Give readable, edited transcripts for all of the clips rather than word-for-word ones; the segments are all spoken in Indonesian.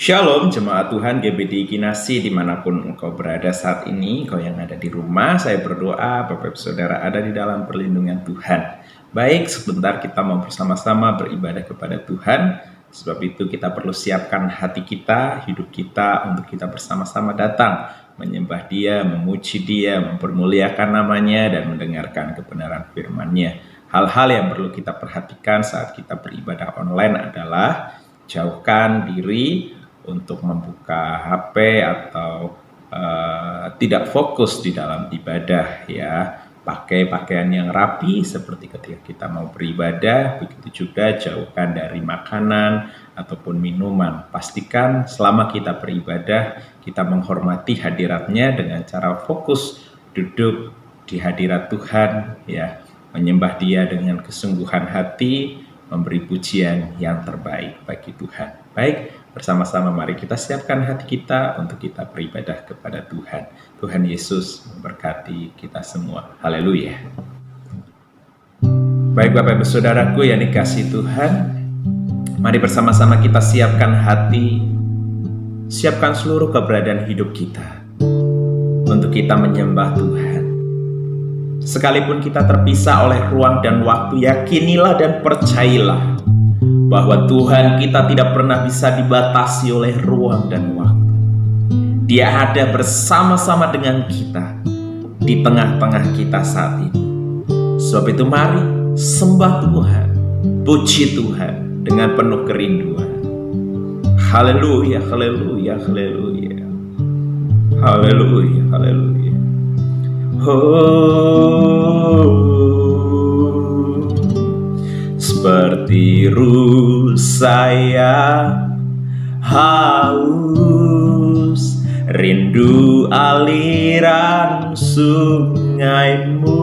Shalom jemaat Tuhan GBD Kinasi dimanapun engkau berada saat ini, engkau yang ada di rumah, saya berdoa Bapak Saudara ada di dalam perlindungan Tuhan. Baik, sebentar kita mau bersama-sama beribadah kepada Tuhan. Sebab itu kita perlu siapkan hati kita, hidup kita untuk kita bersama-sama datang menyembah Dia, memuji Dia, mempermuliakan namanya dan mendengarkan kebenaran firman-Nya. Hal-hal yang perlu kita perhatikan saat kita beribadah online adalah jauhkan diri untuk membuka HP atau tidak fokus di dalam ibadah ya. Pakai pakaian yang rapi seperti ketika kita mau beribadah. Begitu juga jauhkan dari makanan ataupun minuman. Pastikan selama kita beribadah kita menghormati hadiratnya dengan cara fokus duduk di hadirat Tuhan ya, menyembah Dia dengan kesungguhan hati, memberi pujian yang terbaik bagi Tuhan. Baik, bersama-sama mari kita siapkan hati kita untuk kita beribadah kepada Tuhan. Tuhan Yesus memberkati kita semua. Haleluya. Baik Bapak Ibu Saudaraku yang dikasihi Tuhan, mari bersama-sama kita siapkan hati, siapkan seluruh keberadaan hidup kita untuk kita menyembah Tuhan. Sekalipun kita terpisah oleh ruang dan waktu, yakinilah dan percayalah bahwa Tuhan kita tidak pernah bisa dibatasi oleh ruang dan waktu. Dia ada bersama-sama dengan kita di tengah-tengah kita saat ini. Sebab itu mari sembah Tuhan, puji Tuhan dengan penuh kerinduan. Haleluya, haleluya, haleluya. Haleluya, haleluya. Oh, seperti rusa yang haus, rindu aliran sungaimu.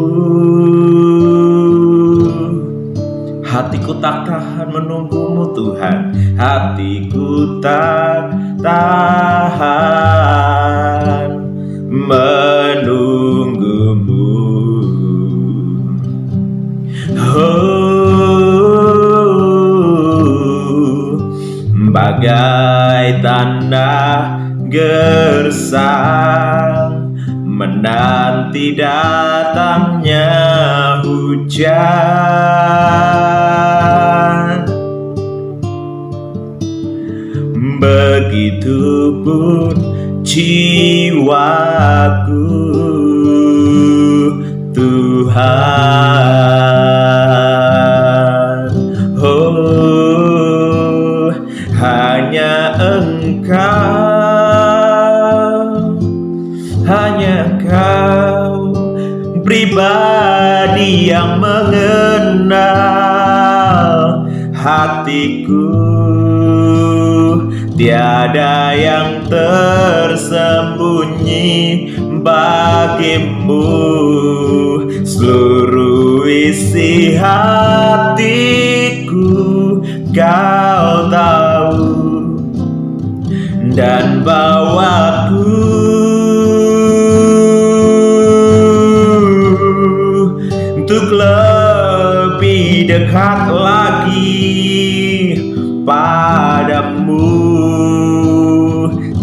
Hatiku tak tahan menunggumu Tuhan, hatiku tak tahan menunggumu. Oh, bagai tanda gersang menanti datangnya hujan, begitupun jiwaku Tuhan. Oh, hanya Engkau pribadi yang mengenal hatiku. Tiada yang tersembunyi bagimu, seluruh isi hatiku Kau tahu, dan bawaku untuk lebih dekat lagi padamu,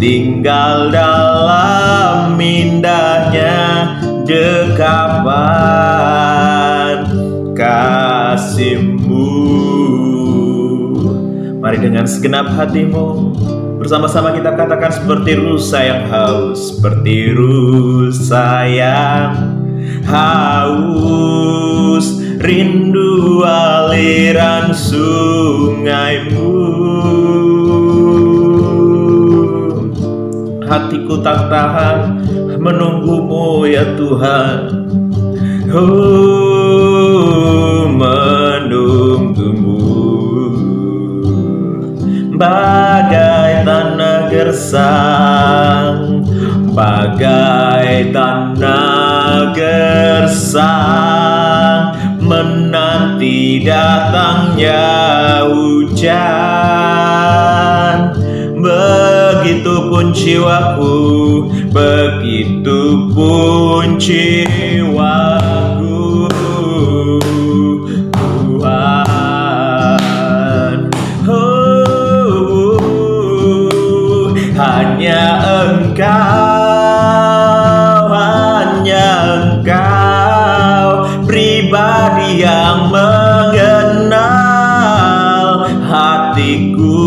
tinggal dalam indahnya dekapan kasih-Mu. Mari dengan segenap hatimu bersama-sama kita katakan seperti rusa yang haus, seperti rusa yang haus, rindu aliran sungaimu. Hatiku tak tahan menunggumu ya Tuhan. Oh, menunggumu bagai tanah gersang, bagai tanah gersang menanti datangnya hujan. Begitupun jiwaku, begitupun jiwaku Tuhan. Oh, hanya Engkau pribadi yang mengenal hatiku.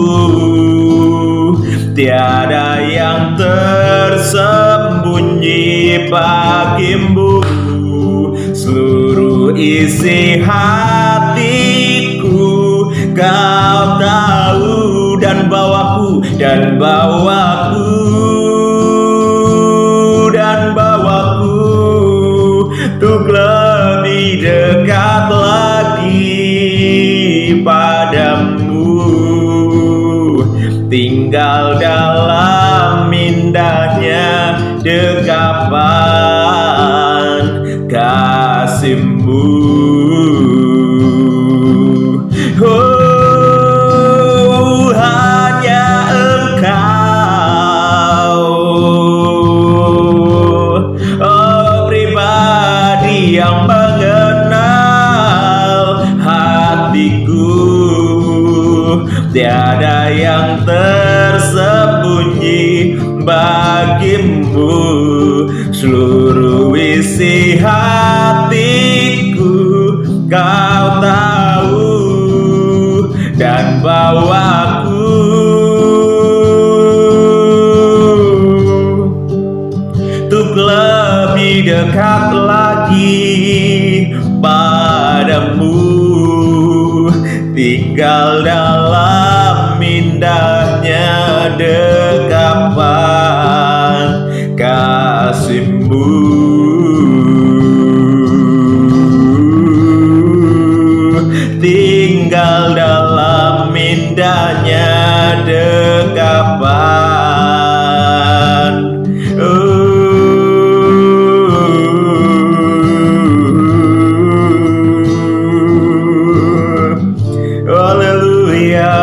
Tiada yang tersembunyi bagimu, seluruh isi hatiku Kau tahu, dan bawaku untuk lebih dekat lagi padamu, tinggal dalam indahnya dekapan kasih-Mu. Oh, hanya Engkau, oh pribadi yang mengenal hatiku. Tiada yang tersembunyi bagimu, seluruh isi hatiku Kau tahu, dan bawaku untuk lebih dekat lagi padamu, tinggal dalam indahnya dekapan kasih-Mu. Tinggal dalam indahnya dekapan. Haleluya.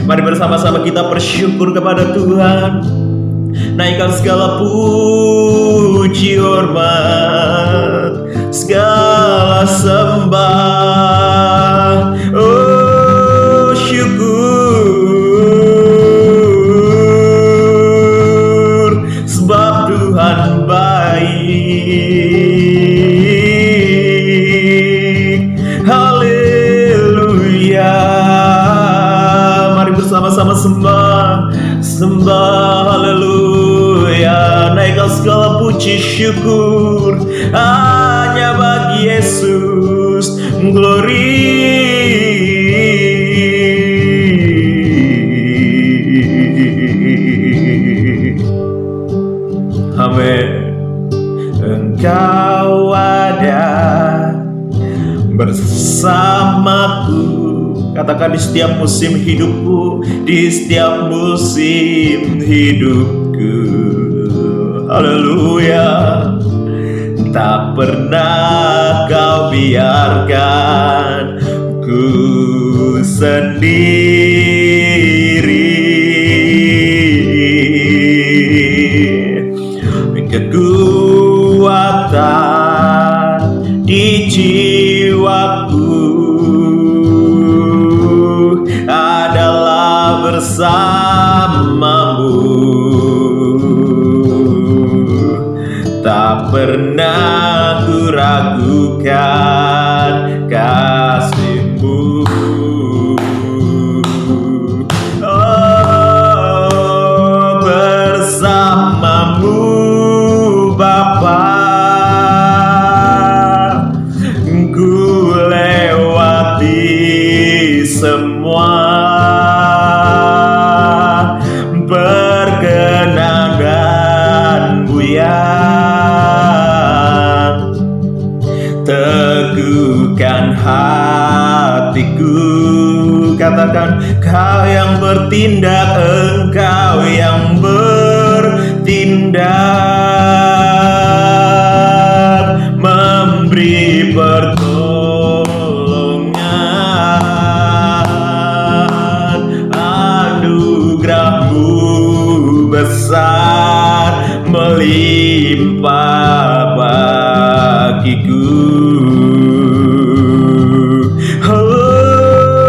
Mari bersama-sama kita bersyukur kepada Tuhan. Naikkan segala puji hormat, segala sembah, oh syukur, sebab Tuhan baik. Haleluya. Mari bersama-sama sembah, haleluya. Naikkan segala puji syukur hanya bagi Yesus. Glory. Amin. Engkau ada bersamaku. Katakan, di setiap musim hidupku, di setiap musim hidupku. Haleluya. Tak pernah Kau biarkan ku sendiri. Kekuatan di jiwaku adalah bersama-Mu. Tak pernah ku ragukan kasih-Mu. Oh, bersama-Mu Bapa, ku lewati semua perkenan dan buyar. Teguhkan hatiku. Katakan, Kau yang bertindak, Engkau yang bertindak, memberi pertolongan. Anugerah-Mu besar melimpah bagiku. Oh,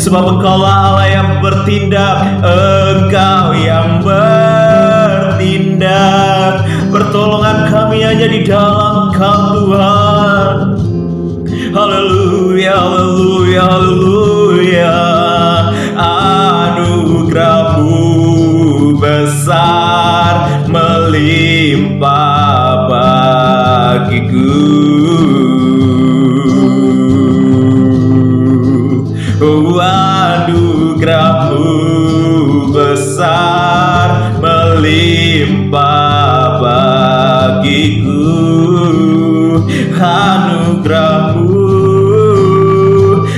Sebab Engkaulah Allah yang bertindak, Engkau yang bertindak. Pertolongan kami hanya di dalam Engkau Tuhan. Haleluya, haleluya, haleluya. Anugerah-Mu besar melimpah bagiku. Oh, anugerah-Mu besar melimpah bagiku.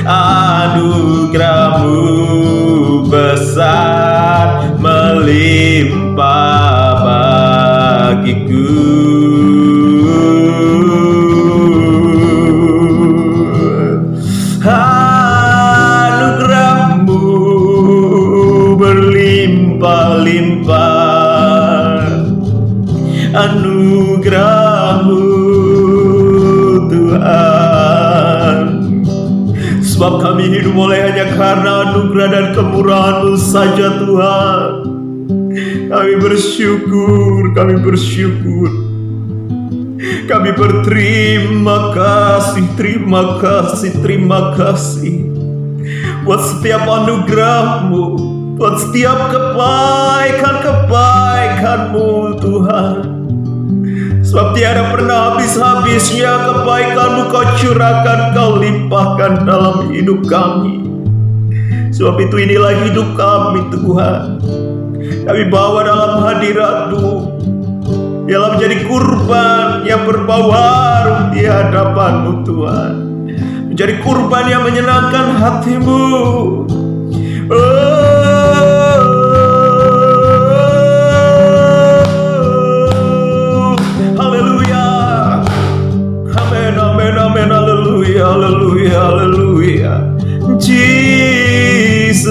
Anugerah-Mu besar melimpah bagiku. Anugerah-Mu berlimpah-limpah. Anugerah-Mu Tuhan. Sebab kami hidup oleh hanya karena anugerah dan kemurahan-Mu saja Tuhan. Kami bersyukur, kami bersyukur. Kami berterima kasih, terima kasih, terima kasih buat setiap anugerah-Mu, buat setiap kebaikan-kebaikan-Mu Tuhan. Sebab tiada pernah habis-habisnya kebaikan-Mu Kau curahkan, Kau limpahkan dalam hidup kami. Sebab itu inilah hidup kami Tuhan. Kami bawa dalam hadirat-Mu, ialah menjadi kurban yang berbau harum di hadapan-Mu Tuhan. Menjadi kurban yang menyenangkan hati-Mu. Haleluya, haleluya, Jesus.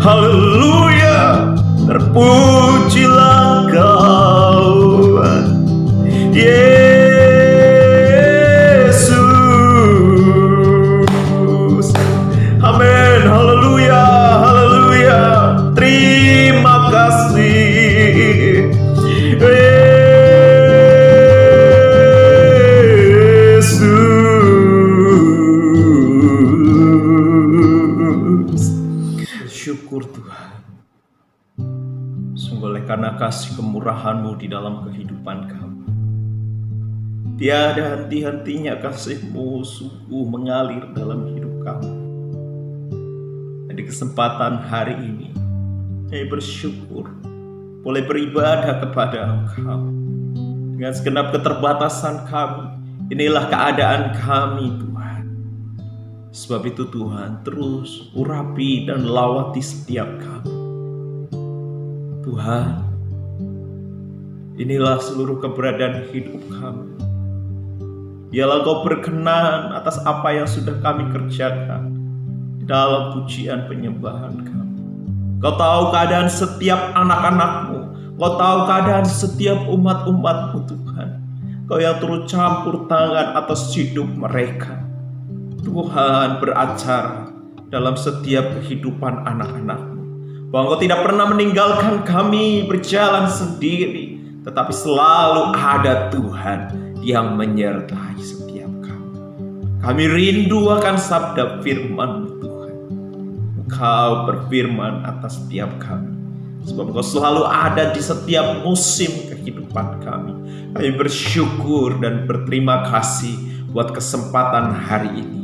Haleluya, terpujilah Kau, Yesus. Amin, haleluya, haleluya. Terima kasih, Yesus. Syukur Tuhan. Sungguh oleh karena kasih kemurahan-Mu di dalam kehidupan kami, tiada henti-hentinya kasih-Mu sungguh mengalir dalam hidup kami. Dan di kesempatan hari ini, kami bersyukur boleh beribadah kepada Engkau. Dengan segenap keterbatasan kami, inilah keadaan kami Tuhan. Sebab itu Tuhan, terus urapi dan lawati setiap kami. Tuhan, inilah seluruh keberadaan hidup kami. Biarlah Kau berkenan atas apa yang sudah kami kerjakan dalam pujian penyembahan kami. Kau tahu keadaan setiap anak-anak-Mu. Kau tahu keadaan setiap umat-umat-Mu Tuhan. Kau yang turut campur tangan atas hidup mereka. Tuhan, beracara dalam setiap kehidupan anak-anak-Mu. Bahwa Kau tidak pernah meninggalkan kami berjalan sendiri, tetapi selalu ada Tuhan yang menyertai setiap kami. Kami rindu akan sabda firman-Mu Tuhan. Engkau berfirman atas setiap kami, sebab Engkau selalu ada di setiap musim kehidupan kami. Kami bersyukur dan berterima kasih buat kesempatan hari ini.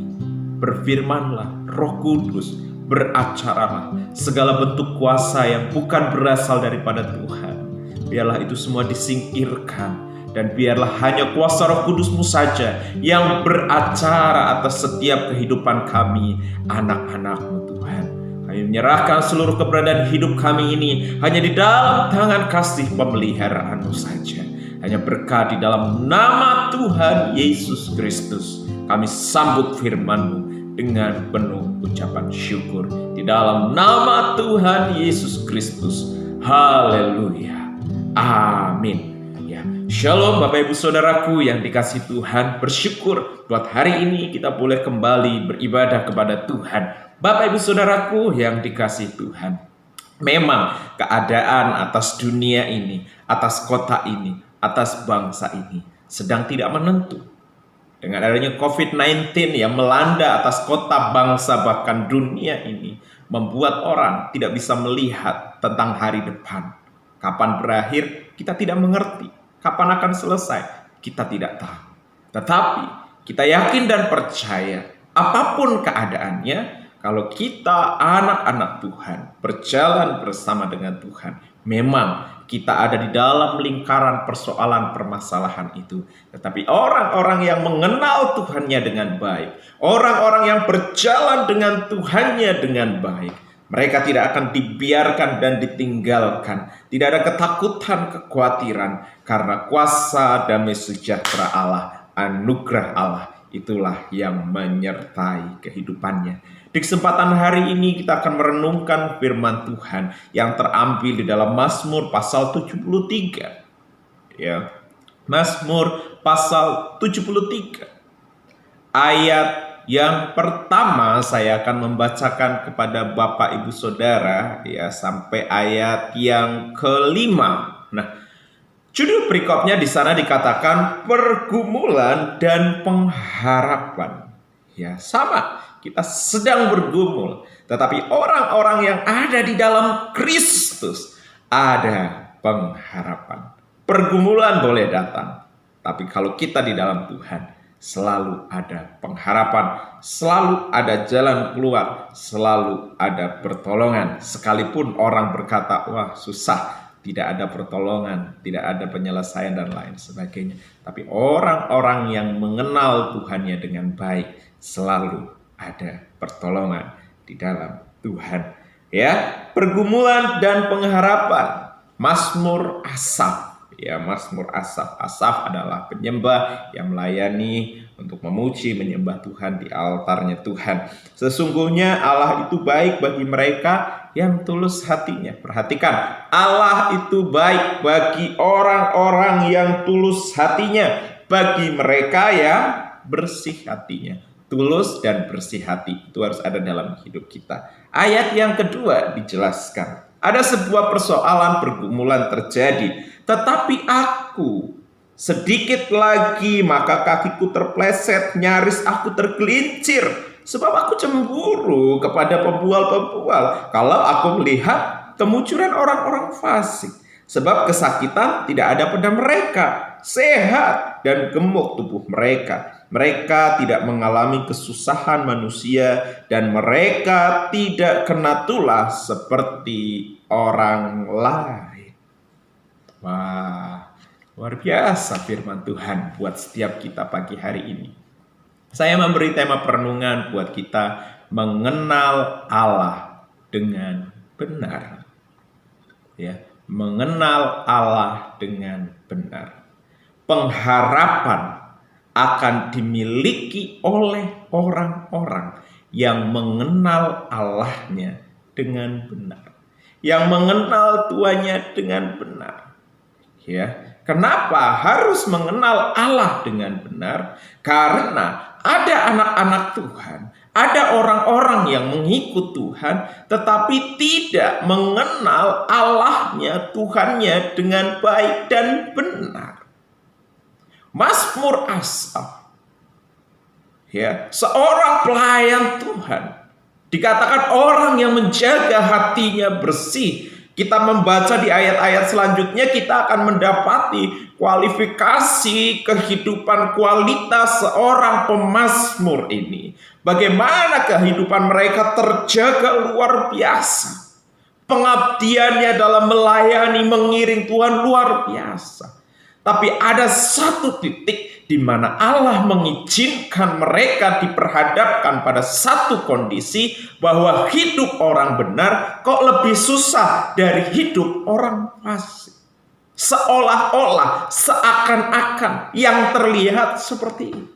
Berfirmanlah, Roh Kudus, beracaralah segala bentuk kuasa yang bukan berasal daripada Tuhan. Biarlah itu semua disingkirkan, dan biarlah hanya kuasa Roh Kudus-Mu saja yang beracara atas setiap kehidupan kami, anak-anak-Mu Tuhan. Kami menyerahkan seluruh keberadaan hidup kami ini hanya di dalam tangan kasih pemeliharaan-Mu saja. Hanya berkat di dalam nama Tuhan Yesus Kristus, kami sambut firman-Mu dengan penuh ucapan syukur. Di dalam nama Tuhan Yesus Kristus, Haleluya. Amin. Ya, Shalom Bapak Ibu Saudaraku yang dikasihi Tuhan. Bersyukur buat hari ini kita boleh kembali beribadah kepada Tuhan. Bapak Ibu Saudaraku yang dikasihi Tuhan. Memang keadaan atas dunia ini, atas kota ini, atas bangsa ini sedang tidak menentu. Dengan adanya COVID-19 yang melanda atas kota, bangsa, bahkan dunia ini, membuat orang tidak bisa melihat tentang hari depan. Kapan berakhir, kita tidak mengerti. Kapan akan selesai, kita tidak tahu. Tetapi kita yakin dan percaya, apapun keadaannya, kalau kita anak-anak Tuhan, berjalan bersama dengan Tuhan, memang kita ada di dalam lingkaran persoalan permasalahan itu. Tetapi orang-orang yang mengenal Tuhannya dengan baik, orang-orang yang berjalan dengan Tuhannya dengan baik, mereka tidak akan dibiarkan dan ditinggalkan. Tidak ada ketakutan, kekhawatiran. Karena kuasa damai sejahtera Allah, anugerah Allah, itulah yang menyertai kehidupannya. Di kesempatan hari ini kita akan merenungkan firman Tuhan yang terambil di dalam Mazmur pasal 73. Ya, Mazmur pasal 73. Ayat yang pertama saya akan membacakan kepada Bapak Ibu Saudara ya sampai ayat yang kelima. Nah, judul perikopnya di sana dikatakan pergumulan dan pengharapan. Ya, sama, kita sedang bergumul, tetapi orang-orang yang ada di dalam Kristus ada pengharapan. Pergumulan boleh datang, tapi kalau kita di dalam Tuhan, selalu ada pengharapan, selalu ada jalan keluar, selalu ada pertolongan. Sekalipun orang berkata, wah susah, tidak ada pertolongan, tidak ada penyelesaian dan lain sebagainya. Tapi orang-orang yang mengenal Tuhannya dengan baik, selalu ada pertolongan di dalam Tuhan. Ya, pergumulan dan pengharapan. Mazmur Asaf. Ya, Mazmur Asaf. Asaf adalah penyembah yang melayani untuk memuji, menyembah Tuhan di altarnya Tuhan. Sesungguhnya Allah itu baik bagi mereka yang tulus hatinya. Perhatikan, Allah itu baik bagi orang-orang yang tulus hatinya. Bagi mereka yang bersih hatinya. Tulus dan bersih hati itu harus ada dalam hidup kita. Ayat yang kedua dijelaskan. Ada sebuah persoalan pergumulan terjadi, tetapi aku sedikit lagi maka kakiku terpleset, nyaris aku tergelincir, sebab aku cemburu kepada pembual-pembual kalau aku melihat kemunculan orang-orang fasik. Sebab kesakitan tidak ada pada mereka, sehat dan gemuk tubuh mereka. Mereka tidak mengalami kesusahan manusia dan mereka tidak kena tulah seperti orang lain. Wah, luar biasa firman Tuhan buat setiap kita pagi hari ini. Saya memberi tema perenungan buat kita mengenal Allah dengan benar. Ya, mengenal Allah dengan benar. Pengharapan akan dimiliki oleh orang-orang yang mengenal Allahnya dengan benar, yang mengenal Tuhannya dengan benar. Ya, kenapa harus mengenal Allah dengan benar? Karena ada anak-anak Tuhan, ada orang-orang yang mengikut Tuhan, tetapi tidak mengenal Allahnya, Tuhannya dengan baik dan benar. Mazmur Asaf, ya, seorang pelayan Tuhan, dikatakan orang yang menjaga hatinya bersih. Kita membaca di ayat-ayat selanjutnya, kita akan mendapati kualifikasi kehidupan kualitas seorang pemazmur ini. Bagaimana kehidupan mereka terjaga luar biasa. Pengabdiannya dalam melayani, mengiring Tuhan luar biasa. Tapi ada satu titik di mana Allah mengizinkan mereka diperhadapkan pada satu kondisi bahwa hidup orang benar kok lebih susah dari hidup orang fasik. Seolah-olah, seakan-akan yang terlihat seperti itu.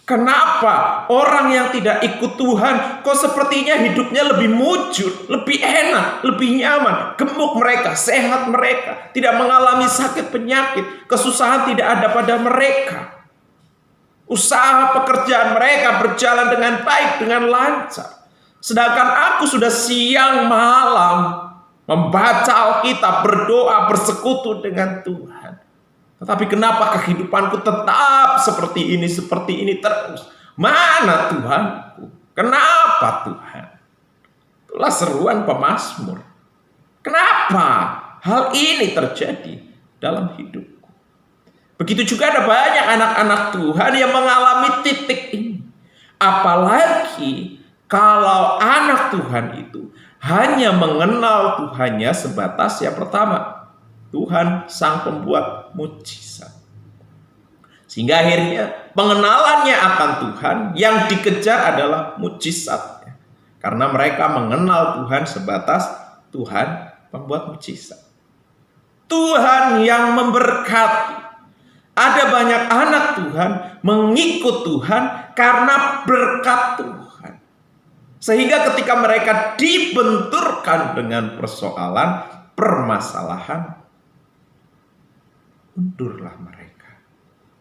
Kenapa orang yang tidak ikut Tuhan kok sepertinya hidupnya lebih mujur, lebih enak, lebih nyaman, gemuk mereka, sehat mereka, tidak mengalami sakit penyakit, kesusahan tidak ada pada mereka. Usaha pekerjaan mereka berjalan dengan baik, dengan lancar. Sedangkan aku sudah siang malam membaca Alkitab, berdoa, bersekutu dengan Tuhan. Tetapi kenapa kehidupanku tetap seperti ini terus? Mana Tuhanku? Kenapa Tuhan? Itulah seruan pemazmur. Kenapa hal ini terjadi dalam hidupku? Begitu juga ada banyak anak-anak Tuhan yang mengalami titik ini. Apalagi kalau anak Tuhan itu hanya mengenal Tuhannya sebatas yang pertama, Tuhan sang pembuat mujizat. Sehingga akhirnya pengenalannya akan Tuhan yang dikejar adalah mujizatnya. Karena mereka mengenal Tuhan sebatas Tuhan pembuat mujizat. Tuhan yang memberkati. Ada banyak anak Tuhan mengikut Tuhan karena berkat Tuhan. Sehingga ketika mereka dibenturkan dengan persoalan, permasalahan, undurlah mereka.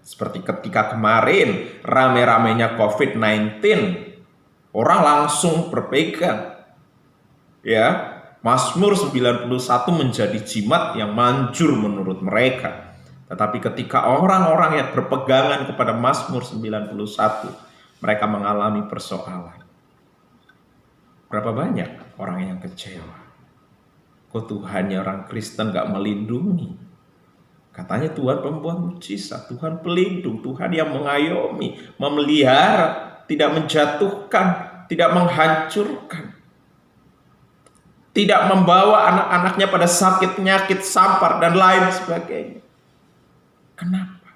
Seperti ketika kemarin rame-ramenya COVID-19, orang langsung berpegang. Ya, Mazmur 91 menjadi jimat yang manjur menurut mereka. Tetapi ketika orang-orang yang berpegangan kepada Mazmur 91, mereka mengalami persoalan. Berapa banyak orang yang kecewa? Kok Tuhannya orang Kristen gak melindungi? Katanya Tuhan pembuat mujizat, Tuhan pelindung, Tuhan yang mengayomi, memelihara, tidak menjatuhkan, tidak menghancurkan, tidak membawa anak-anaknya pada sakit, penyakit, sampar, dan lain sebagainya. Kenapa?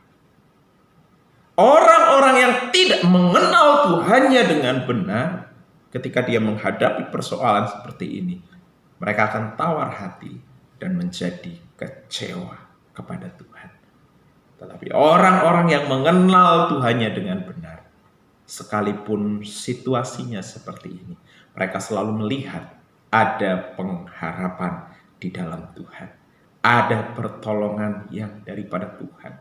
Orang-orang yang tidak mengenal Tuhannya dengan benar, ketika dia menghadapi persoalan seperti ini, mereka akan tawar hati dan menjadi kecewa kepada Tuhan. Tetapi orang-orang yang mengenal Tuhannya dengan benar, sekalipun situasinya seperti ini, mereka selalu melihat ada pengharapan di dalam Tuhan. Ada pertolongan yang daripada Tuhan.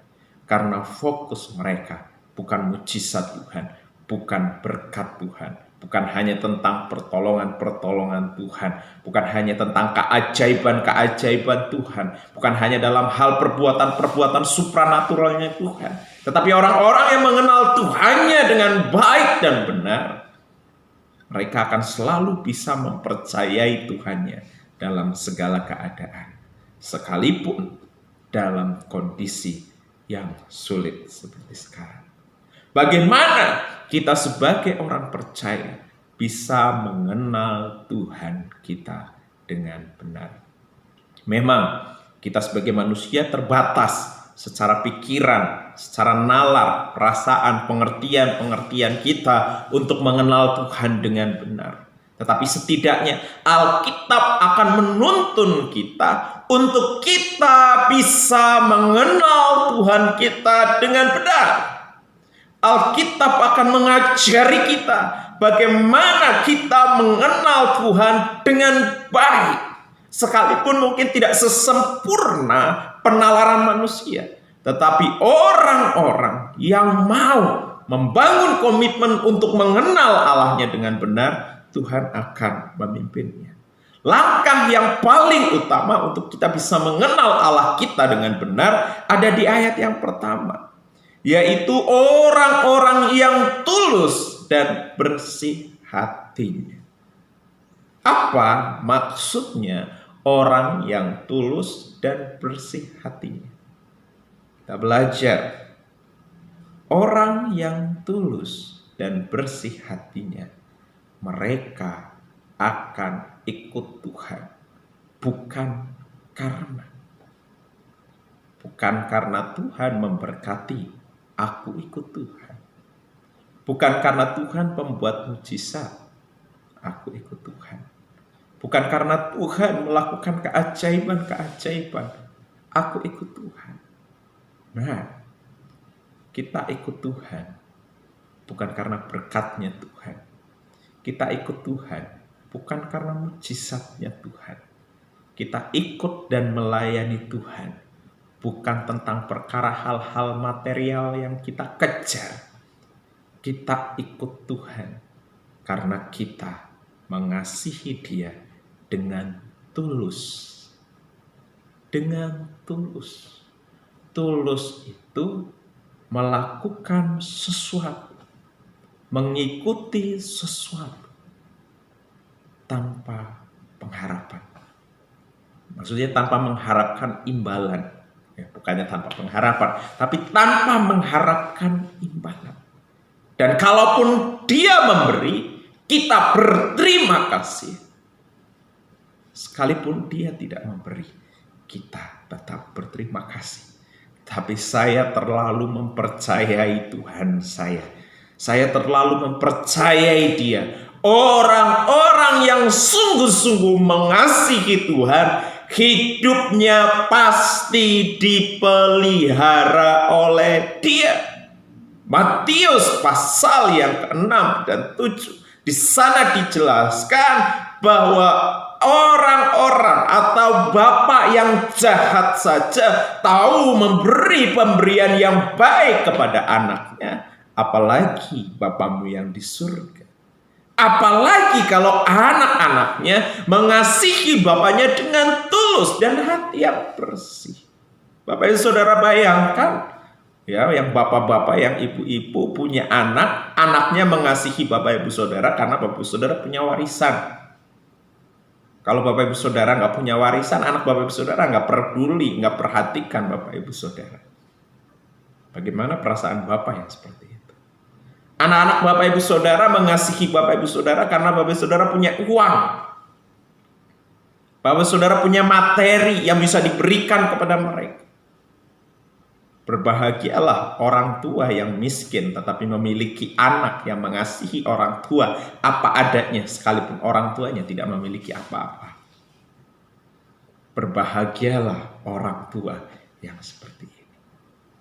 Karena fokus mereka bukan mujizat Tuhan, bukan berkat Tuhan, bukan hanya tentang pertolongan-pertolongan Tuhan, bukan hanya tentang keajaiban-keajaiban Tuhan, bukan hanya dalam hal perbuatan-perbuatan supranaturalnya Tuhan, tetapi orang-orang yang mengenal Tuhannya dengan baik dan benar, mereka akan selalu bisa mempercayai Tuhannya dalam segala keadaan, sekalipun dalam kondisi yang sulit seperti sekarang. Bagaimana kita sebagai orang percaya bisa mengenal Tuhan kita dengan benar? Memang kita sebagai manusia terbatas secara pikiran, secara nalar, perasaan, pengertian kita untuk mengenal Tuhan dengan benar. Tetapi setidaknya Alkitab akan menuntun kita untuk kita bisa mengenal Tuhan kita dengan benar. Alkitab akan mengajari kita bagaimana kita mengenal Tuhan dengan baik. Sekalipun mungkin tidak sesempurna penalaran manusia. Tetapi orang-orang yang mau membangun komitmen untuk mengenal Allahnya dengan benar, Tuhan akan memimpinnya. Langkah yang paling utama untuk kita bisa mengenal Allah kita dengan benar ada di ayat yang pertama, yaitu orang-orang yang tulus dan bersih hatinya. Apa maksudnya orang yang tulus dan bersih hatinya? Kita belajar. Orang yang tulus dan bersih hatinya, mereka akan ikut Tuhan. Bukan karena Tuhan memberkati, aku ikut Tuhan. Bukan karena Tuhan pembuat mujizat, aku ikut Tuhan. Bukan karena Tuhan melakukan keajaiban-keajaiban, aku ikut Tuhan. Nah, kita ikut Tuhan bukan karena berkatnya Tuhan. Kita ikut Tuhan bukan karena mujizatnya Tuhan. Kita ikut dan melayani Tuhan bukan tentang perkara hal-hal material yang kita kejar. Kita ikut Tuhan karena kita mengasihi Dia dengan tulus. Dengan tulus. Tulus itu melakukan sesuatu, mengikuti sesuatu tanpa pengharapan. Maksudnya tanpa mengharapkan imbalan. Ya, bukannya tanpa pengharapan, tapi tanpa mengharapkan imbalan. Dan kalaupun Dia memberi, kita berterima kasih. Sekalipun Dia tidak memberi, kita tetap berterima kasih. Tapi saya terlalu mempercayai Tuhan saya. Saya terlalu mempercayai Dia. Orang-orang yang sungguh-sungguh mengasihi Tuhan, hidupnya pasti dipelihara oleh Dia. Matius pasal yang ke-6 dan 7. Di sana dijelaskan bahwa orang-orang atau bapak yang jahat saja tahu memberi pemberian yang baik kepada anaknya, apalagi Bapamu yang di surga. Apalagi kalau anak-anaknya mengasihi bapaknya dengan tulus dan hati yang bersih. Bapak dan saudara bayangkan, ya, yang bapak-bapak, yang ibu-ibu punya anak, anaknya mengasihi bapak ibu saudara karena bapak ibu saudara punya warisan. Kalau bapak ibu saudara nggak punya warisan, anak bapak ibu saudara nggak peduli, nggak perhatikan bapak ibu saudara. Bagaimana perasaan bapak yang seperti itu? Anak-anak bapak ibu saudara mengasihi bapak ibu saudara karena bapak ibu saudara punya uang. Bapak saudara punya materi yang bisa diberikan kepada mereka. Berbahagialah orang tua yang miskin tetapi memiliki anak yang mengasihi orang tua apa adanya sekalipun orang tuanya tidak memiliki apa-apa. Berbahagialah orang tua yang seperti ini.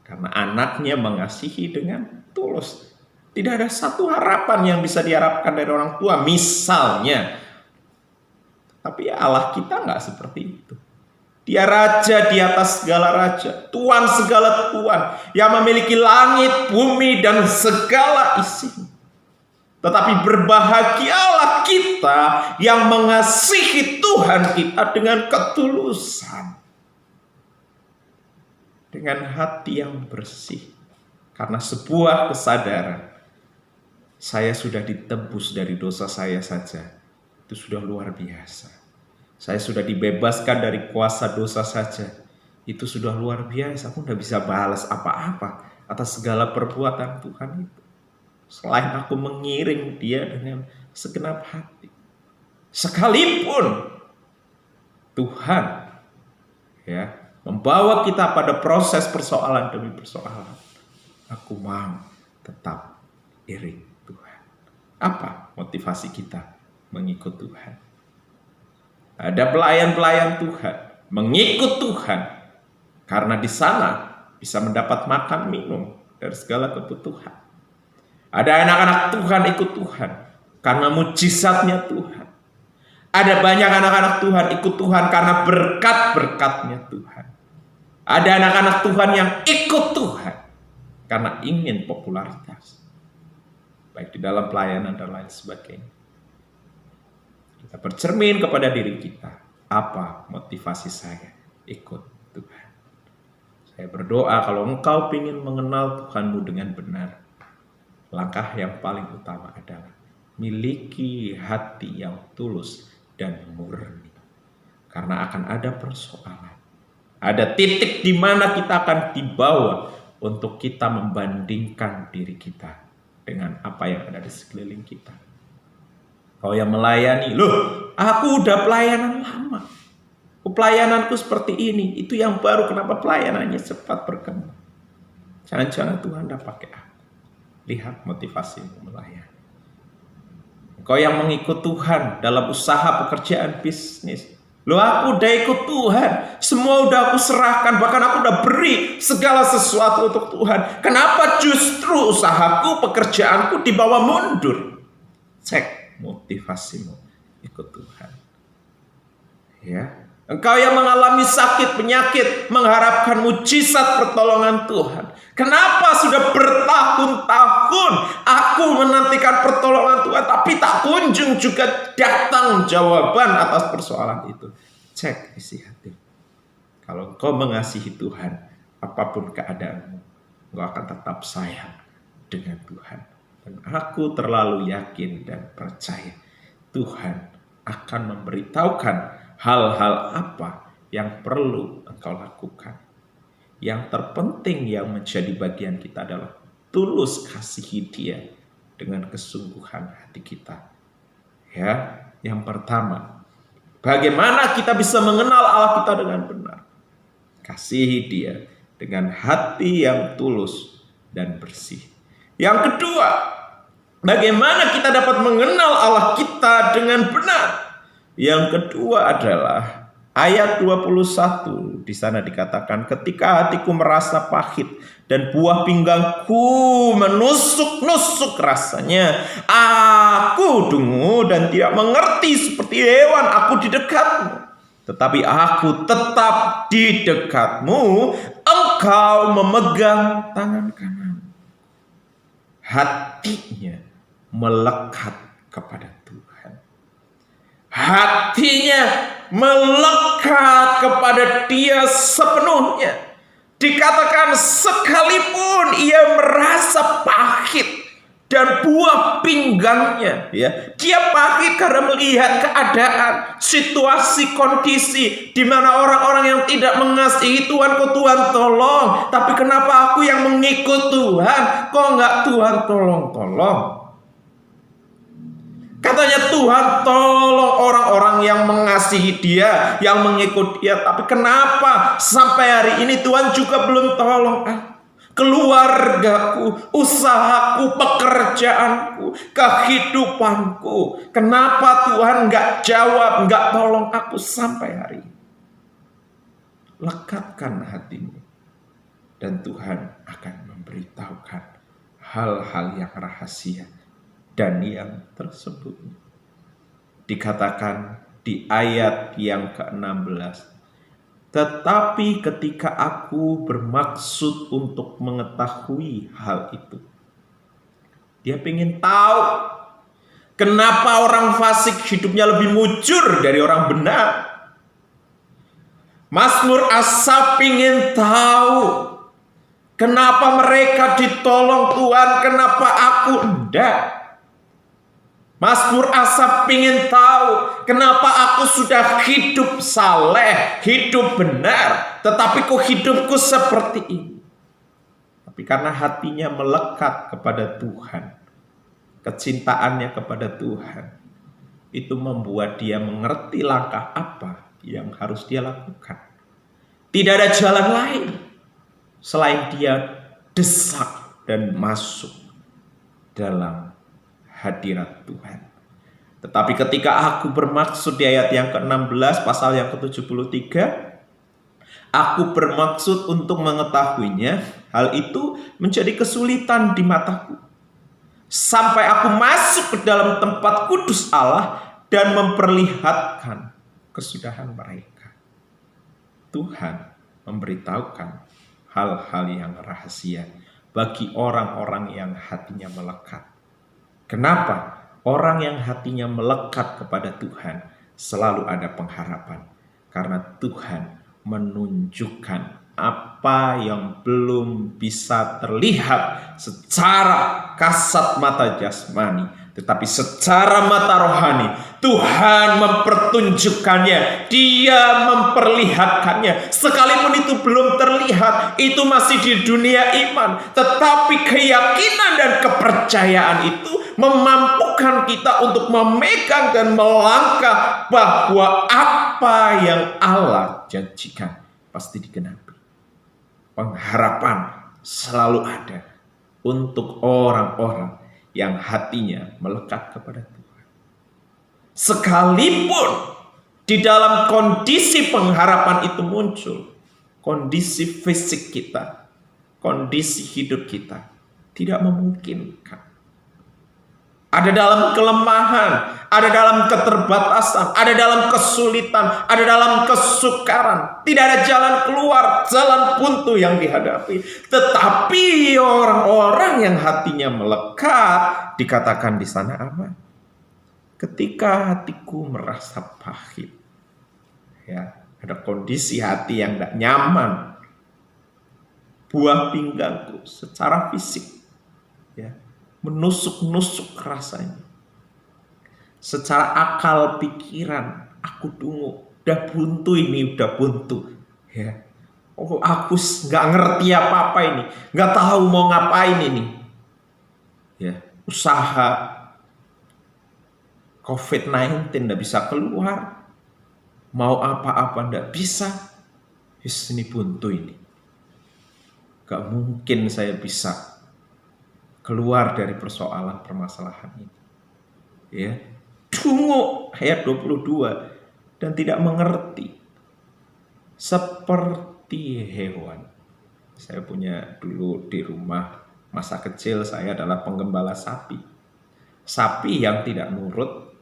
Karena anaknya mengasihi dengan tulus. Tidak ada satu harapan yang bisa diharapkan dari orang tua misalnya. Tapi Allah kita nggak seperti itu. Dia raja di atas segala raja, Tuhan segala Tuhan, yang memiliki langit, bumi, dan segala isinya. Tetapi berbahagialah kita yang mengasihi Tuhan kita dengan ketulusan. Dengan hati yang bersih. Karena sebuah kesadaran, saya sudah ditebus dari dosa saya saja. Itu sudah luar biasa. Saya sudah dibebaskan dari kuasa dosa saja. Itu sudah luar biasa. Aku tidak bisa balas apa-apa atas segala perbuatan Tuhan itu. Selain aku mengiring Dia dengan segenap hati. Sekalipun Tuhan ya membawa kita pada proses persoalan demi persoalan, aku mau tetap iring Tuhan. Apa motivasi kita mengikut Tuhan? Ada pelayan-pelayan Tuhan mengikut Tuhan karena di sana bisa mendapat makan minum dari segala kebutuhan. Ada anak-anak Tuhan ikut Tuhan karena mujizatnya Tuhan. Ada banyak anak-anak Tuhan ikut Tuhan karena berkat-berkatnya Tuhan. Ada anak-anak Tuhan yang ikut Tuhan karena ingin popularitas, baik di dalam pelayanan dan lain sebagainya. Kita bercermin kepada diri kita. Apa motivasi saya ikut Tuhan? Saya berdoa kalau engkau ingin mengenal Tuhanmu dengan benar, langkah yang paling utama adalah miliki hati yang tulus dan murni. Karena akan ada persoalan. Ada titik di mana kita akan dibawa untuk kita membandingkan diri kita dengan apa yang ada di sekeliling kita. Kau yang melayani, loh, aku udah pelayanan lama. Pelayananku seperti ini, itu yang baru, kenapa pelayanannya cepat berkembang? Jangan-jangan Tuhan tidak pakai aku. Lihat motivasimu melayani. Kau yang mengikut Tuhan dalam usaha pekerjaan bisnis, Loh, aku udah ikut Tuhan. Semua udah aku serahkan. Bahkan aku udah beri segala sesuatu untuk Tuhan. Kenapa justru usahaku, pekerjaanku dibawa mundur? Cek motivasimu ikut Tuhan. Ya. Engkau yang mengalami sakit, penyakit, mengharapkan mujizat pertolongan Tuhan. Kenapa sudah bertahun-tahun aku menantikan pertolongan Tuhan, tapi tak kunjung juga datang jawaban atas persoalan itu? Cek isi hati. Kalau engkau mengasihi Tuhan, apapun keadaanmu, engkau akan tetap sayang dengan Tuhan. Dan aku terlalu yakin dan percaya Tuhan akan memberitahukan hal-hal apa yang perlu engkau lakukan. Yang terpenting yang menjadi bagian kita adalah tulus kasihi Dia dengan kesungguhan hati kita. Ya, yang pertama, bagaimana kita bisa mengenal Allah kita dengan benar? Kasihi Dia dengan hati yang tulus dan bersih. Yang kedua, bagaimana kita dapat mengenal Allah kita dengan benar? Yang kedua adalah ayat 21. Di sana dikatakan, ketika hatiku merasa pahit dan buah pinggangku menusuk-nusuk rasanya, aku dungu dan tidak mengerti seperti hewan aku di dekatmu. Tetapi aku tetap di dekatmu, engkau memegang tangan kanan. Hatinya melekat kepada Tuhan. Hatinya melekat kepada Dia sepenuhnya. Dikatakan sekalipun ia merasa pahit dan buah pinggangnya, ya, dia pahit karena melihat keadaan, situasi, kondisi di mana orang-orang yang tidak mengasihi Tuhan, kok Tuhan tolong. Tapi kenapa aku yang mengikut Tuhan, kok enggak Tuhan tolong-tolong? Katanya Tuhan tolong orang-orang yang mengasihi Dia, yang mengikut Dia. Tapi kenapa sampai hari ini Tuhan juga belum tolong aku? Keluargaku, usahaku, pekerjaanku, kehidupanku. Kenapa Tuhan gak jawab, gak tolong aku sampai hari ini? Lekatkan hatimu, dan Tuhan akan memberitahukan hal-hal yang rahasia dan yang tersebut. Dikatakan di ayat yang ke-16, tetapi ketika aku bermaksud untuk mengetahui hal itu. Dia ingin tahu kenapa orang fasik hidupnya lebih mujur dari orang benar. Mazmur Asaf ingin tahu kenapa mereka ditolong Tuhan, kenapa aku enggak. Mazmur Asaf ingin tahu kenapa aku sudah hidup saleh, hidup benar, tetapi kok hidupku seperti ini. Tapi karena hatinya melekat kepada Tuhan, kecintaannya kepada Tuhan, itu membuat dia mengerti langkah apa yang harus dia lakukan. Tidak ada jalan lain selain dia desak dan masuk dalam hadirat Tuhan. Tetapi ketika aku bermaksud, di ayat yang ke-16 pasal yang ke-73, aku bermaksud untuk mengetahuinya, hal itu menjadi kesulitan di mataku. Sampai aku masuk ke dalam tempat kudus Allah dan memperlihatkan kesudahan mereka. Tuhan memberitahukan hal-hal yang rahasia bagi orang-orang yang hatinya melekat. Kenapa? Orang yang hatinya melekat kepada Tuhan selalu ada pengharapan. Karena Tuhan menunjukkan apa yang belum bisa terlihat secara kasat mata jasmani, tetapi secara mata rohani Tuhan mempertunjukkannya, Dia memperlihatkannya. Sekalipun itu belum terlihat, itu masih di dunia iman, tetapi keyakinan dan kepercayaan itu memampukan kita untuk memegang dan melangkah bahwa apa yang Allah janjikan pasti digenapi. Pengharapan selalu ada untuk orang-orang yang hatinya melekat kepada Tuhan. Sekalipun Di dalam kondisi pengharapan itu muncul, kondisi fisik kita, kondisi hidup kita tidak memungkinkan. Ada dalam kelemahan, ada dalam keterbatasan, ada dalam kesulitan, ada dalam kesukaran. Tidak ada jalan keluar, jalan buntu yang dihadapi. Tetapi orang-orang yang hatinya melekat, dikatakan di sana apa? Ketika hatiku merasa pahit. Ya, ada kondisi hati yang tidak nyaman. Buah pinggangku secara fisik, ya, menusuk-nusuk rasanya. Secara akal pikiran, aku dungu, udah buntu ini, udah buntu. Ya, oh, aku nggak ngerti apa-apa ini, nggak tahu mau ngapain ini. Ya, usaha COVID-19 nggak bisa keluar. Mau apa-apa nggak bisa. Ini buntu ini. Gak mungkin saya bisa keluar dari persoalan permasalahan ini. Ya, dungu ayat 22 dan tidak mengerti seperti hewan. Saya punya dulu di rumah masa kecil saya adalah penggembala sapi. Sapi yang tidak nurut,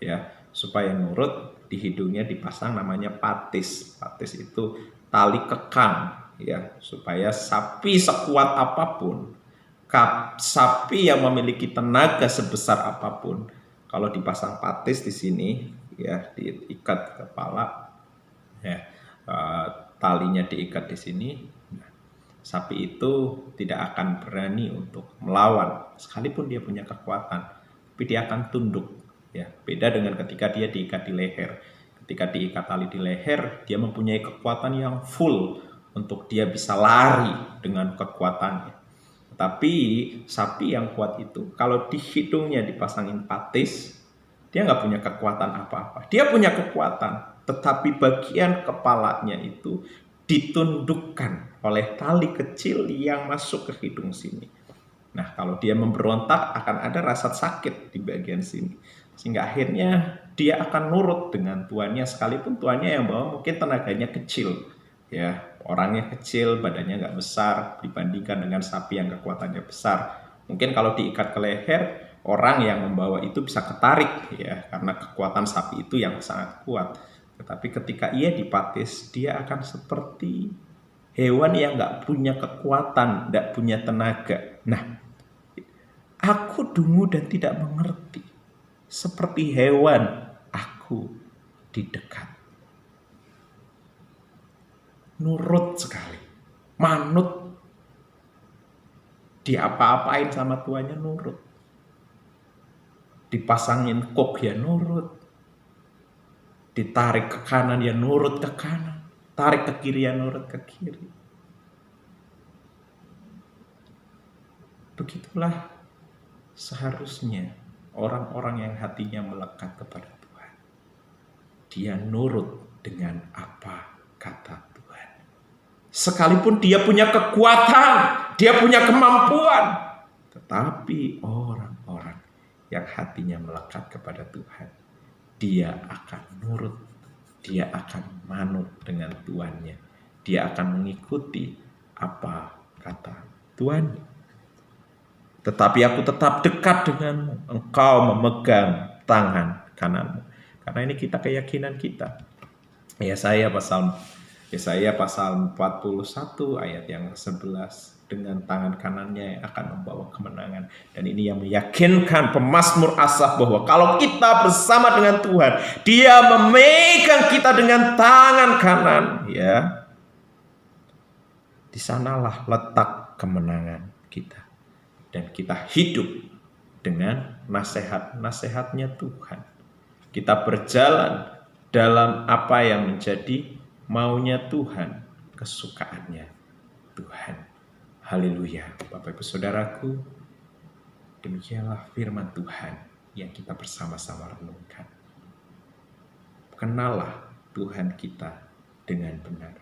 ya, supaya nurut di hidungnya dipasang namanya patis. Patis itu tali kekang, ya, supaya sapi sekuat apapun, sapi yang memiliki tenaga sebesar apapun, kalau dipasang patis di sini, ya, diikat kepala, ya, talinya diikat di sini, sapi itu tidak akan berani untuk melawan, sekalipun dia punya kekuatan, tapi dia akan tunduk. Ya, beda dengan ketika dia diikat di leher. Ketika diikat tali di leher, dia mempunyai kekuatan yang full untuk dia bisa lari dengan kekuatannya. Tapi sapi yang kuat itu, kalau di hidungnya dipasangin patis, dia nggak punya kekuatan apa-apa. Dia punya kekuatan, tetapi bagian kepalanya itu ditundukkan oleh tali kecil yang masuk ke hidung sini. Nah, kalau dia memberontak akan ada rasa sakit di bagian sini. Sehingga akhirnya dia akan nurut dengan tuannya, sekalipun tuannya yang bawa mungkin tenaganya kecil. Ya, orangnya kecil, badannya nggak besar dibandingkan dengan sapi yang kekuatannya besar. Mungkin kalau diikat ke leher, orang yang membawa itu bisa ketarik, ya, karena kekuatan sapi itu yang sangat kuat. Tetapi ketika ia dipatis, dia akan seperti hewan yang nggak punya kekuatan, nggak punya tenaga. Nah, aku dungu dan tidak mengerti. Seperti hewan, aku didekat. Nurut sekali, manut. Diapa-apain sama tuannya nurut. Dipasangin kok ya nurut. Ditarik ke kanan ya nurut ke kanan. Tarik ke kiri ya nurut ke kiri. Begitulah seharusnya orang-orang yang hatinya melekat kepada Tuhan. Dia nurut dengan apa kata Tuhan. Sekalipun dia punya kekuatan, dia punya kemampuan. Tetapi orang-orang yang hatinya melekat kepada Tuhan, dia akan nurut. Dia akan manut dengan Tuannya. Dia akan mengikuti apa kata Tuhan. Tetapi aku tetap dekat denganmu. Engkau memegang tangan kananmu. Karena ini keyakinan kita. Yesaya pasal 41 ayat yang 11. Dengan tangan kanannya yang akan membawa kemenangan. Dan ini yang meyakinkan pemazmur Asaf bahwa kalau kita bersama dengan Tuhan, Dia memegang kita dengan tangan kanan. Ya, di sanalah letak kemenangan kita. Dan kita hidup dengan nasihat-nasihatnya Tuhan. Kita berjalan dalam apa yang menjadi maunya Tuhan, kesukaannya Tuhan. Haleluya. Bapak Ibu Saudaraku, demikianlah firman Tuhan yang kita bersama-sama renungkan. Kenallah Tuhan kita dengan benar.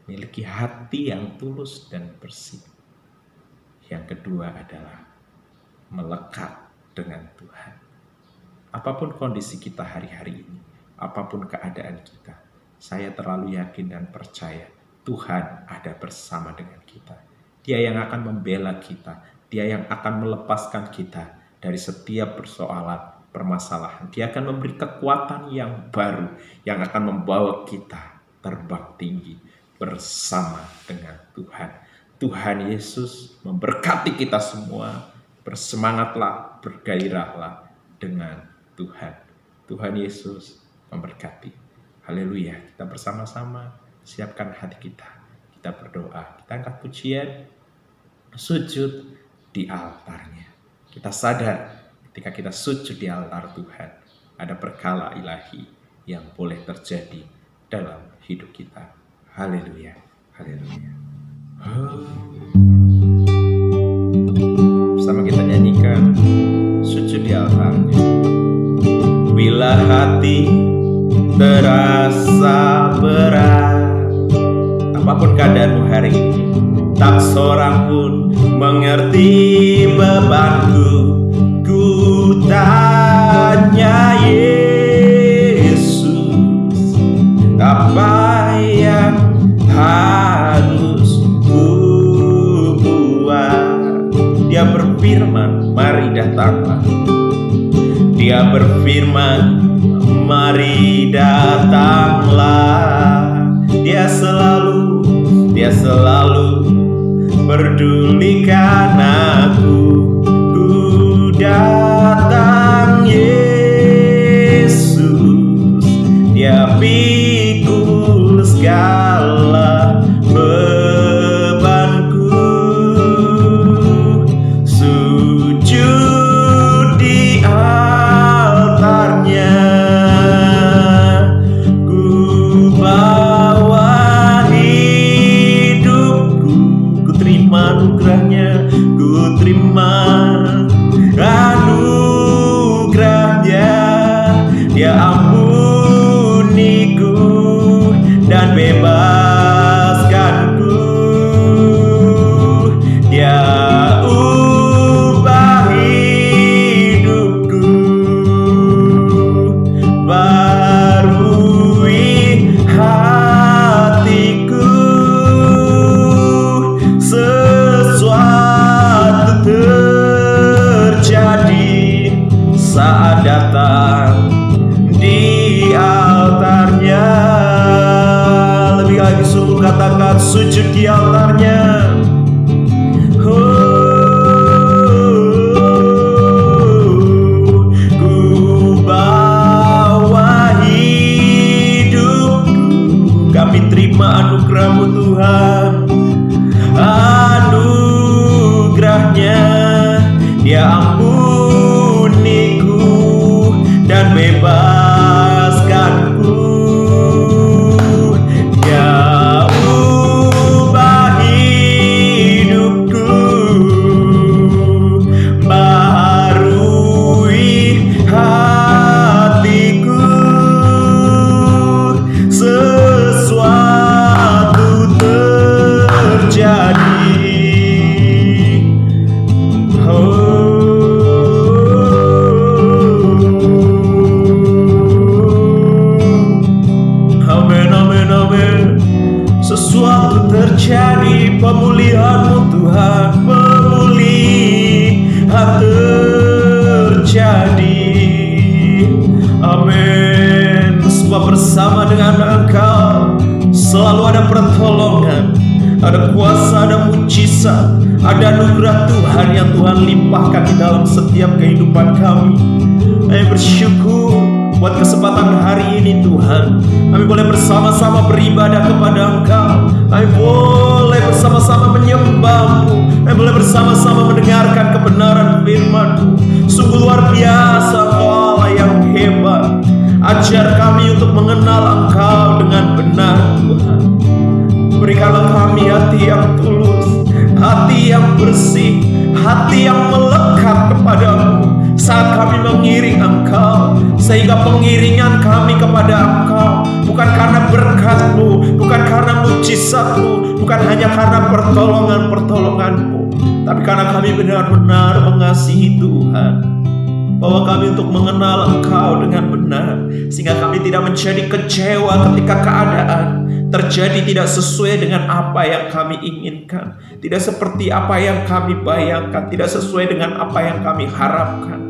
Miliki hati yang tulus dan bersih. Yang kedua adalah melekat dengan Tuhan. Apapun kondisi kita hari-hari ini, apapun keadaan kita, saya terlalu yakin dan percaya Tuhan ada bersama dengan kita. Dia yang akan membela kita, Dia yang akan melepaskan kita dari setiap persoalan, permasalahan. Dia akan memberi kekuatan yang baru yang akan membawa kita terbang tinggi bersama dengan Tuhan. Tuhan Yesus memberkati kita semua. Bersemangatlah, bergairahlah dengan Tuhan. Tuhan Yesus memberkati. Haleluya. Kita bersama-sama siapkan hati kita. Kita berdoa, kita angkat pujian, sujud di altarnya. Kita sadar ketika kita sujud di altar Tuhan, ada berkala ilahi yang boleh terjadi dalam hidup kita. Haleluya. Haleluya. Bersama kita nyanyikan sujud di altarnya. Bila hati terasa berat, apapun keadaanmu hari ini, tak seorang pun mengerti bebanku. Ku tanya Yesus, apa yang harus ku buat? Dia berfirman, mari datanglah. Dia berfirman, mari datanglah. Dia selalu pedulikan aku. Ku datang Yesus, Dia pikul segala bebanku. Sujud di altarnya, ku bawa hidupku. Ku terima anugerahnya, ku terima anugerahnya. Dia ampuniku dan bebaskanku. Dia ubah hidupku, barui hatiku. Sesuatu terjadi saat datang di altarnya. Lebih lagi sungguh katakan sujud di altarnya. Ku bawa hidupku. Kami terima anugerah-Mu Tuhan. Anugerahnya, Dia ampuniku dan bebaskanku. Dia ubah hidupku, barui hatiku. Sesuatu terjadi. Sesuatu terjadi, pemulihan-Mu Tuhan, pemulihan terjadi. Amin. Sebab bersama dengan Engkau selalu ada pertolongan, ada kuasa, ada mujizat, ada anugerah Tuhan yang Tuhan limpahkan di dalam setiap kehidupan kami. Kami bersyukur buat kesempatan hari ini Tuhan. Kami boleh bersama-sama beribadah kepada Engkau. Kami boleh bersama-sama menyembah-Mu. Kami boleh bersama-sama mendengarkan kebenaran firman-Mu. Sungguh luar biasa Engkau Allah yang hebat. Ajar kami untuk mengenal Engkau dengan benar Tuhan. Berikanlah kami hati yang tulus, hati yang bersih, hati yang melekat kepadamu saat kami mengiring Engkau, sehingga pengiringan kami kepada Engkau bukan karena berkat-Mu, bukan karena mujizat-Mu, bukan hanya karena pertolongan-pertolongan-Mu, tapi karena kami benar-benar mengasihi Tuhan. Bawa kami untuk mengenal Engkau dengan benar, sehingga kami tidak menjadi kecewa ketika keadaan terjadi tidak sesuai dengan apa yang kami inginkan, tidak seperti apa yang kami bayangkan, tidak sesuai dengan apa yang kami harapkan.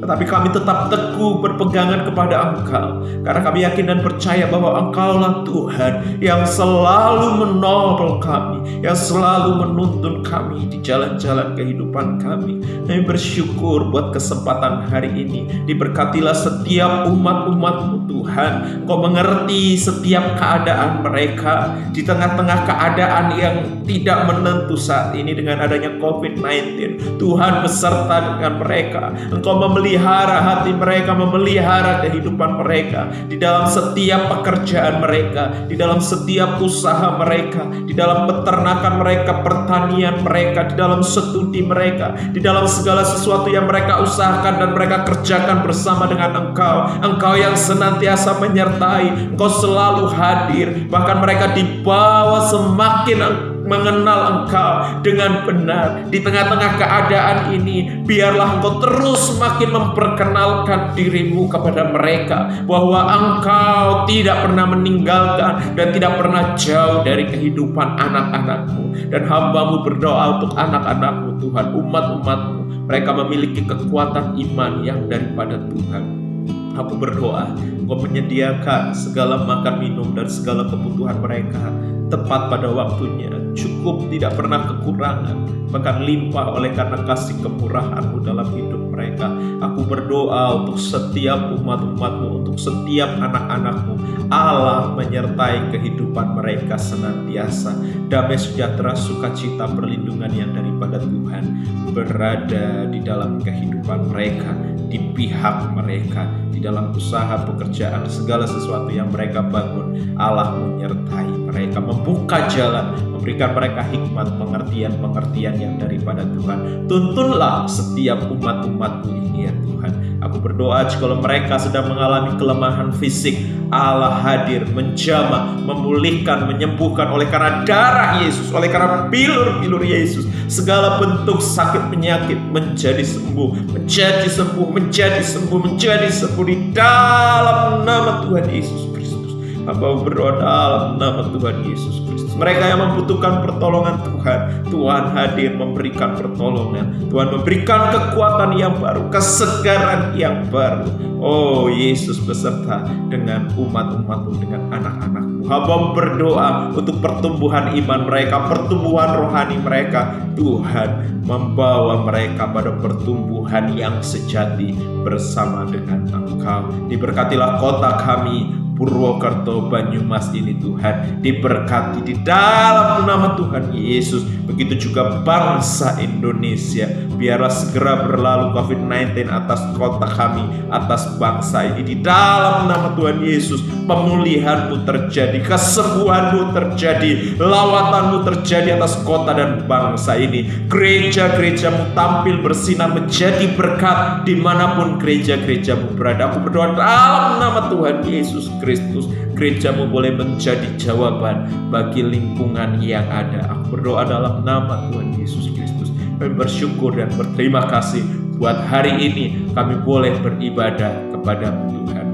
Tetapi kami tetap teguh berpegangan kepada Engkau, karena kami yakin dan percaya bahwa Engkaulah Tuhan yang selalu menolong kami, yang selalu menuntun kami di jalan-jalan kehidupan kami. Kami bersyukur buat kesempatan hari ini. Diberkatilah setiap umat-umat-Mu Tuhan. Engkau mengerti setiap keadaan mereka di tengah-tengah keadaan yang tidak menentu saat ini dengan adanya COVID-19. Tuhan beserta dengan mereka. Engkau memelihara hati mereka, memelihara kehidupan mereka di dalam setiap pekerjaan mereka, di dalam setiap usaha mereka, di dalam peternakan mereka, pertanian mereka, di dalam studi mereka, di dalam segala sesuatu yang mereka usahakan dan mereka kerjakan bersama dengan Engkau. Engkau yang senantiasa menyertai, Engkau selalu hadir, bahkan mereka dibawa semakin mengenal Engkau dengan benar. Di tengah-tengah keadaan ini, biarlah Engkau terus semakin memperkenalkan diri-Mu kepada mereka, bahwa Engkau tidak pernah meninggalkan dan tidak pernah jauh dari kehidupan anak-anak-Mu. Dan hamba-Mu berdoa untuk anak-anak-Mu Tuhan, umat-umat-Mu. Mereka memiliki kekuatan iman yang daripada Tuhan. Aku berdoa, Engkau menyediakan segala makan minum dan segala kebutuhan mereka tepat pada waktunya, cukup, tidak pernah kekurangan, bahkan limpah oleh karena kasih kemurahan-Mu dalam hidup mereka. Aku berdoa untuk setiap umat-umat-Mu, untuk setiap anak-anak-Mu. Allah menyertai kehidupan mereka senantiasa. Damai sejahtera, sukacita, perlindungan yang daripada Tuhan berada di dalam kehidupan mereka, di pihak mereka, di dalam usaha, pekerjaan, segala sesuatu yang mereka bangun. Allah menyertai mereka, membuka jalan, memberikan mereka hikmat, pengertian-pengertian yang daripada Tuhan. Tuntunlah setiap umat-umat-Mu ini ya Tuhan. Aku berdoa jika mereka sedang mengalami kelemahan fisik, Allah hadir, menjamah, memulihkan, menyembuhkan oleh karena darah Yesus, oleh karena bilur-bilur Yesus. Segala bentuk sakit penyakit menjadi sembuh, menjadi sembuh, menjadi sembuh, menjadi sembuh di dalam nama Tuhan Yesus Kristus. Hamba berdoa dalam nama Tuhan Yesus Kristus. Mereka yang membutuhkan pertolongan Tuhan hadir memberikan pertolongan. Tuhan memberikan kekuatan yang baru, kesegaran yang baru. Oh Yesus beserta dengan umat-umat-Mu, dengan anak-anak-Mu. Hamba berdoa untuk pertumbuhan iman mereka, pertumbuhan rohani mereka. Tuhan membawa mereka pada pertumbuhan yang sejati bersama dengan Engkau. Diberkatilah kota kami, Purwokerto, Banyumas ini Tuhan, diberkati di dalam nama Tuhan Yesus. Begitu juga bangsa Indonesia, biarlah segera berlalu COVID-19 atas kota kami, atas bangsa ini di dalam nama Tuhan Yesus. Pemulihan-Mu terjadi, kesembuhan-Mu terjadi, lawatan-Mu terjadi atas kota dan bangsa ini. Gereja-gereja-Mu tampil bersinar menjadi berkat dimanapun gereja-gereja-Mu berada. Aku berdoa dalam nama Tuhan Yesus Kristus, gereja-Mu boleh menjadi jawaban bagi lingkungan yang ada. Aku berdoa dalam nama Tuhan Yesus Kristus. Kami bersyukur dan berterima kasih buat hari ini kami boleh beribadah kepada-Mu Tuhan.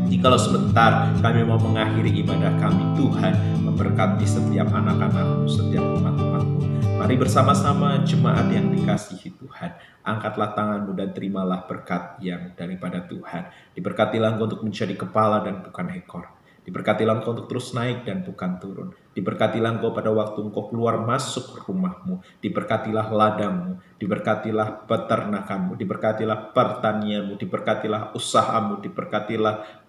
Jikalau sebentar kami mau mengakhiri ibadah kami, Tuhan memberkati setiap anak-anak-Mu, setiap umat-umat-Mu. Mari bersama-sama jemaat yang dikasihi Tuhan, angkatlah tangan-Mu dan terimalah berkat yang daripada Tuhan. Diberkatilah Engkau untuk menjadi kepala dan bukan ekor. Diberkatilah Engkau untuk terus naik dan bukan turun. Diberkatilah Engkau pada waktu Engkau keluar masuk rumah-Mu. Diberkatilah ladang-Mu, diberkatilah peternakan-Mu, diberkatilah pertanian-Mu, diberkatilah usaha-Mu, diberkatilah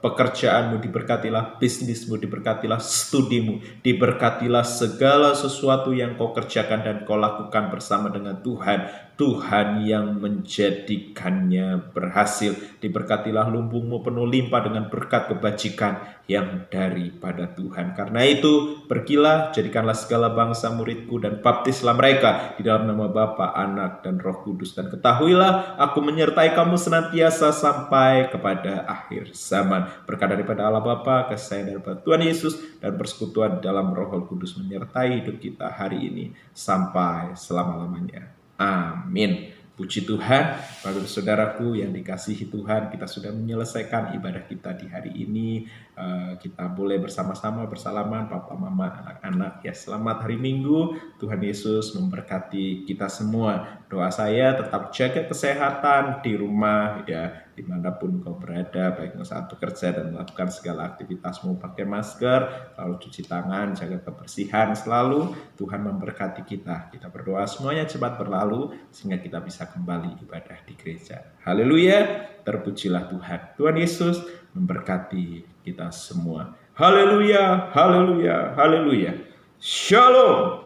pekerjaan-Mu, diberkatilah bisnis-Mu, diberkatilah studi-Mu, diberkatilah segala sesuatu yang Kau kerjakan dan Kau lakukan bersama dengan Tuhan. Tuhan yang menjadikannya berhasil. Diberkatilah lumbung-Mu penuh limpah dengan berkat kebajikan yang daripada Tuhan. Karena itu, pergilah, jadikanlah segala bangsa murid-Ku dan baptislah mereka di dalam nama Bapa, Anak, dan Roh Kudus. Dan ketahuilah, Aku menyertai kamu senantiasa sampai kepada akhir zaman. Berkat daripada Allah Bapa, kasih daripada Tuhan Yesus, dan persekutuan dalam Roh Kudus menyertai hidup kita hari ini sampai selama-lamanya. Amin. Puji Tuhan, Bapak saudaraku yang dikasihi Tuhan, kita sudah menyelesaikan ibadah kita di hari ini. Kita boleh bersama-sama bersalaman, Papa, Mama, anak-anak. Ya, selamat hari Minggu. Tuhan Yesus memberkati kita semua. Doa saya tetap jaga kesehatan di rumah, ya, dimanapun kau berada, baik saat bekerja dan melakukan segala aktivitasmu, pakai masker, lalu cuci tangan, jaga kebersihan selalu. Tuhan memberkati kita. Kita berdoa semuanya cepat berlalu sehingga kita bisa kembali ibadah di gereja. Haleluya, terpujilah Tuhan. Tuhan Yesus memberkati kita semua. Haleluya, haleluya, haleluya. Shalom.